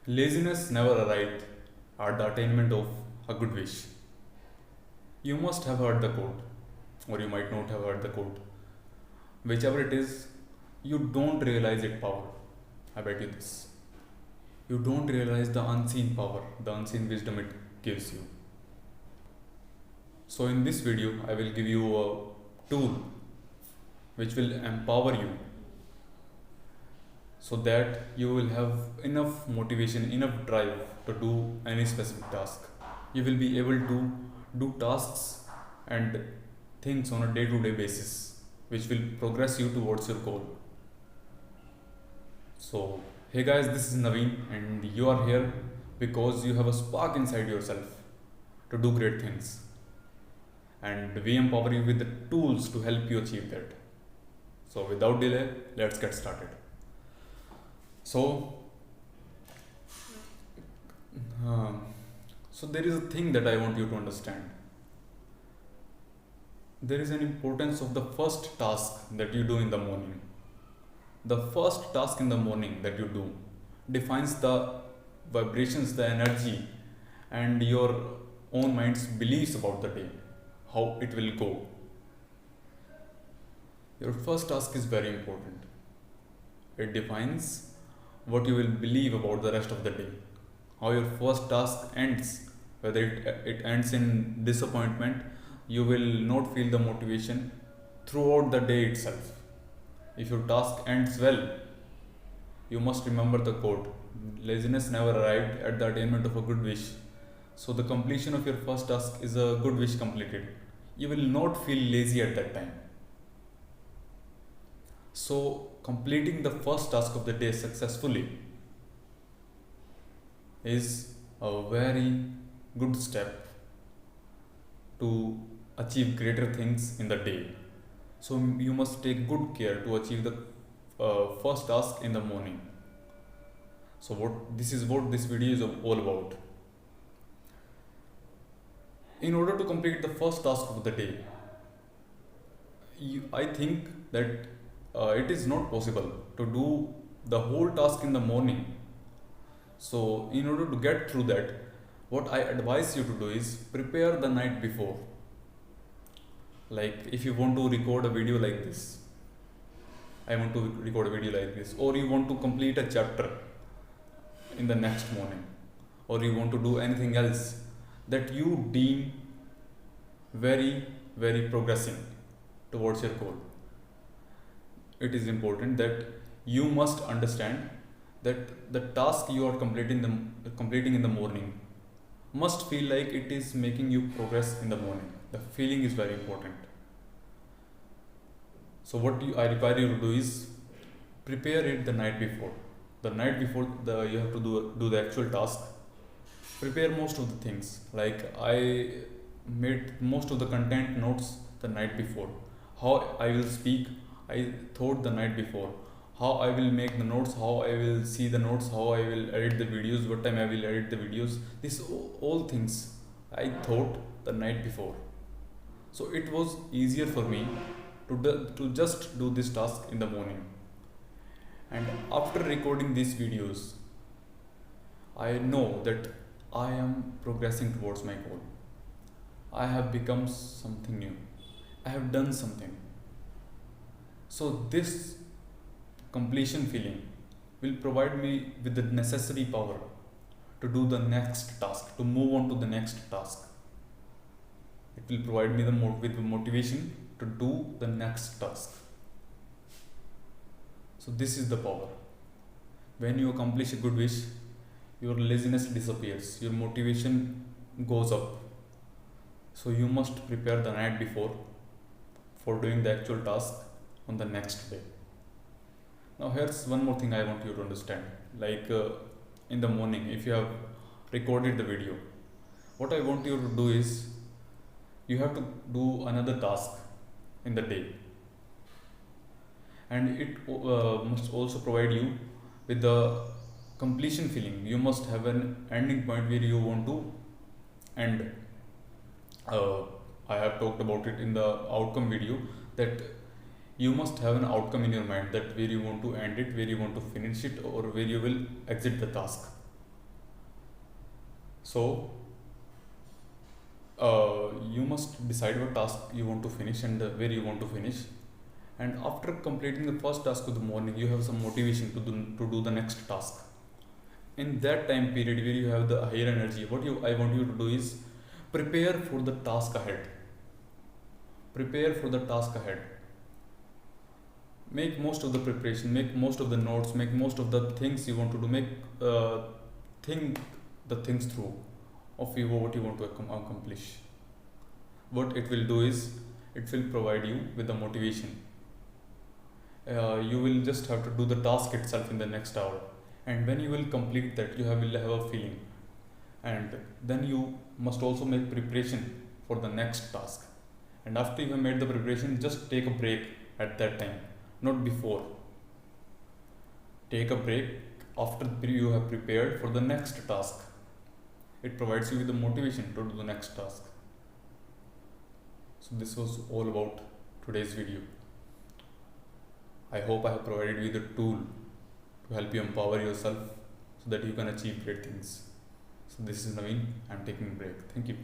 Laziness never arrived at the attainment of a good wish. You must have heard the quote, or you might not have heard the quote. Whichever it is, you don't realize its power. I bet you this. You don't realize the unseen power, the unseen wisdom it gives you. So, in this video, I will give you a tool which will empower you so that you will have enough motivation, enough drive to do any specific task. You will be able to do tasks and things on a day to day basis, which will progress you towards your goal. So, hey guys, this is Naveen, and you are here because you have a spark inside yourself to do great things. And we empower you with the tools to help you achieve that. So, without delay, let's get started. So, uh, so there is a thing that I want you to understand. There is an importance of the first task that you do in the morning. The first task in the morning that you do defines the vibrations, the energy, and your own mind's beliefs about the day, how it will go. Your first task is very important. It defines what you will believe about the rest of the day. How your first task ends, whether it ends in disappointment, you will not feel the motivation throughout the day itself. If your task ends well, you must remember the quote, laziness never arrived at the attainment of a good wish. So the completion of your first task is a good wish completed. You will not feel lazy at that time. So completing the first task of the day successfully is a very good step to achieve greater things in the day. So you must take good care to achieve the first task in the morning. So this is what this video is all about. In order to complete the first task of the day, I think that it is not possible to do the whole task in the morning. So in order to get through that, what I advise you to do is prepare the night before. Like if you want to record a video like this, I want to record a video like this, or you want to complete a chapter in the next morning, or you want to do anything else that you deem very, very progressing towards your goal. It is important that you must understand that the task you are completing in the morning must feel like it is making you progress in the morning. The feeling is very important. So what I require you to do is prepare it the night before. The night before you have to do the actual task. Prepare most of the things. Like I made most of the content notes the night before. How I will speak, I thought the night before. How I will make the notes, how I will see the notes, how I will edit the videos, what time I will edit the videos. These all things I thought the night before. So it was easier for me to just do this task in the morning. And after recording these videos, I know that I am progressing towards my goal. I have become something new. I have done something. So this completion feeling will provide me with the necessary power to do the next task, to move on to the next task. It will provide me with the motivation to do the next task. So this is the power. When you accomplish a good wish, your laziness disappears, your motivation goes up. So you must prepare the night before for doing the actual task on the next day. Now here's one more thing I want you to understand. Like in the morning, if you have recorded the video, what I want you to do is you have to do another task in the day, and it must also provide you with the completion feeling. You must have an ending point where you want to end. I have talked about it in the outcome video that you must have an outcome in your mind, that where you want to end it, where you want to finish it, or where you will exit the task. So you must decide what task you want to finish and where you want to finish. And after completing the first task of the morning, you have some motivation to do the next task. In that time period where you have the higher energy, I want you to do is prepare for the task ahead. Prepare for the task ahead. Make most of the preparation, make most of the notes, make most of the things you want to do, think the things through of you, what you want to accomplish. What it will do is it will provide you with the motivation. You will just have to do the task itself in the next hour, and when you will complete that, will have a feeling. And then you must also make preparation for the next task. And after you have made the preparation, just take a break at that time, not before. Take a break after you have prepared for the next task. It provides you with the motivation to do the next task. So this was all about today's video. I hope I have provided you the tool to help you empower yourself so that you can achieve great things. So this is Naveen. I'm taking a break. Thank you.